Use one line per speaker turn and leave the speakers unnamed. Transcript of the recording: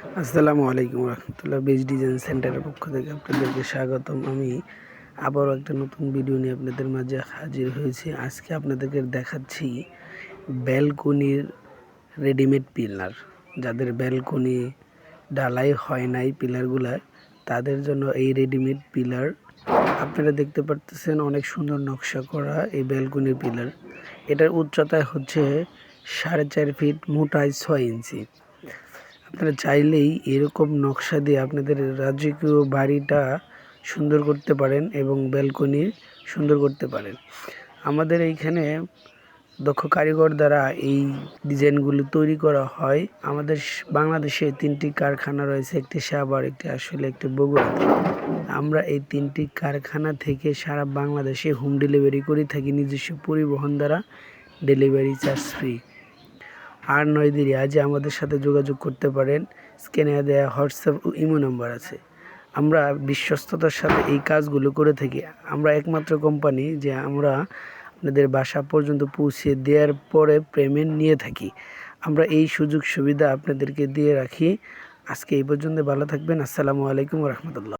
আসসালামু আলাইকুম রহমতুল্লাহ। Base design সেন্টারের পক্ষ থেকে আপনাদেরকে স্বাগতম। আমি আবারও একটা নতুন ভিডিও নিয়ে আপনাদের মাঝে হাজির হয়েছি। আজকে আপনাদেরকে দেখাচ্ছি ব্যালকনির রেডিমেড পিলার। যাদের ব্যালকনি ঢালাই হয় নাই পিলারগুলার, তাদের জন্য এই রেডিমেড পিলার। আপনারা দেখতে পারতেছেন অনেক সুন্দর নকশা করা এই ব্যালকনির পিলার। এটার উচ্চতায় হচ্ছে 4.5 ফিট, মোটায় 6 ইঞ্চি। আপনারা চাইলেই এরকম নকশা দিয়ে আপনাদের রাজকীয় বাড়িটা সুন্দর করতে পারেন এবং ব্যালকনি সুন্দর করতে পারেন। আমাদের এইখানে দক্ষ কারিগর দ্বারা এই ডিজাইনগুলো তৈরি করা হয়। আমাদের বাংলাদেশে 3টি কারখানা রয়েছে, একটি সাভার, একটি আসলে, একটি বগুড়াতে। আমরা এই 3টি কারখানা থেকে সারা বাংলাদেশে হোম ডেলিভারি করে থাকি, নিজস্ব পরিবহন দ্বারা, ডেলিভারি চার্জ ফ্রি। আর 9 দেরি, আজই আমাদের সাথে যোগাযোগ করতে পারেন। স্ক্রিনে দেওয়া হোয়াটসঅ্যাপ ও ইমো নাম্বার আছে। আমরা বিশ্বস্ততার সাথে এই কাজগুলো করে থাকি। আমরা একমাত্র কোম্পানি যে আমরা আপনাদের বাসা পর্যন্ত পৌঁছে দেওয়ার পরে পেমেন্ট নিয়ে থাকি। আমরা এই সুযোগ সুবিধা আপনাদেরকে দিয়ে রাখি। আজকে এই পর্যন্ত, ভালো থাকবেন। আসসালামু আলাইকুম রহমতুল্লাহ।